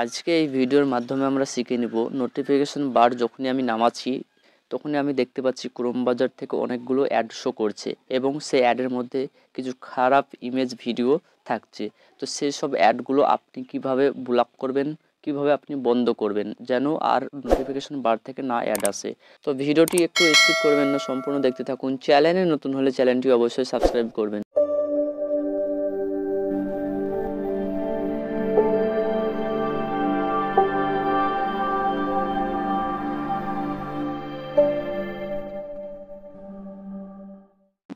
আজকে এই ভিডিওর মাধ্যমে আমরা শিখে নিব নোটিফিকেশন বার যখনই আমি নামাচ্ছি তখনই আমি দেখতে পাচ্ছি ক্রোম বাজার থেকে অনেকগুলো অ্যাড শো করছে এবং সেই অ্যাডের মধ্যে কিছু খারাপ ইমেজ ভিডিও থাকছে। তো সেই সব অ্যাডগুলো আপনি কিভাবে ব্লক করবেন, কিভাবে আপনি বন্ধ করবেন যেন আর নোটিফিকেশন বার থেকে না অ্যাড আসে। তো ভিডিওটি একটু স্কিপ করবেন না, সম্পূর্ণ দেখতে থাকুন। চ্যানেলে নতুন হলে চ্যানেলটি অবশ্যই সাবস্ক্রাইব করবেন।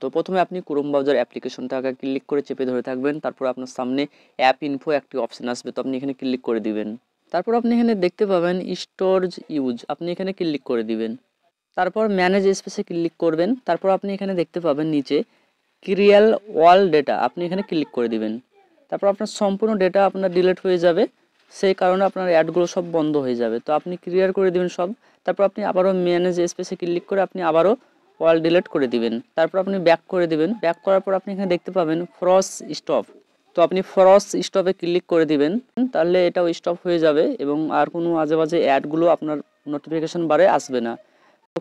তো প্রথমে আপনি ক্রোম ব্রাউজার অ্যাপ্লিকেশনটাকে ক্লিক করে চেপে ধরে থাকবেন, তারপর আপনার সামনে অ্যাপ ইনফো একটি অপশন আসবে, তো আপনি এখানে ক্লিক করে দিবেন। তারপর আপনি এখানে দেখতে পাবেন স্টোরেজ ইউজ, আপনি এখানে ক্লিক করে দিবেন। তারপর ম্যানেজ স্পেসে ক্লিক করবেন। তারপর আপনি এখানে দেখতে পাবেন নিচে ক্লিয়ার অল ডেটা, আপনি এখানে ক্লিক করে দিবেন। তারপর আপনার সম্পূর্ণ ডেটা আপনার ডিলিট হয়ে যাবে, সেই কারণে আপনার অ্যাডগুলো সব বন্ধ হয়ে যাবে। তো আপনি ক্লিয়ার করে দিবেন সব। তারপর আপনি আবারও ম্যানেজ স্পেসে ক্লিক করে আপনি আবারও অল ডিলিট করে দিবেন। তারপর আপনি ব্যাক করে দিবেন। ব্যাক করার পর আপনি এখানে দেখতে পাবেন ফরস স্টপ, তো আপনি ফরস স্টপে ক্লিক করে দিবেন। তাহলে এটাও স্টপ হয়ে যাবে এবং আর কোনো আজে বাজে অ্যাডগুলো আপনার নোটিফিকেশন বারে আসবে না।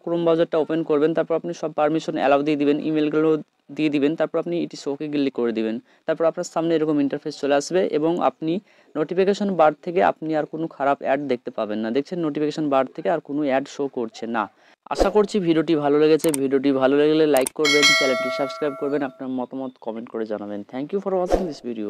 ক্রোম ব্রাউজারটা ওপেন করবেন, তারপর আপনি সব পারমিশন অ্যালাউ দিয়ে দিবেন, ইমেলগুলো দিয়ে দিবেন। তারপর আপনি ইটি শোকে ক্লিক করে দিবেন। তারপর আপনার সামনে এরকম ইন্টারফেস চলে আসবে এবং আপনি নোটিফিকেশন বার থেকে আপনি আর কোনো খারাপ অ্যাড দেখতে পাবেন না। দেখছেন নোটিফিকেশন বার থেকে আর কোনো অ্যাড শো করছে না। আশা করছি ভিডিওটি ভালো লেগেছে। ভিডিওটি ভালো লাগলে লাইক করবেন, চ্যানেলটি সাবস্ক্রাইব করবেন, আপনার মতামত কমেন্ট করে জানাবেন। Thank you for watching this video.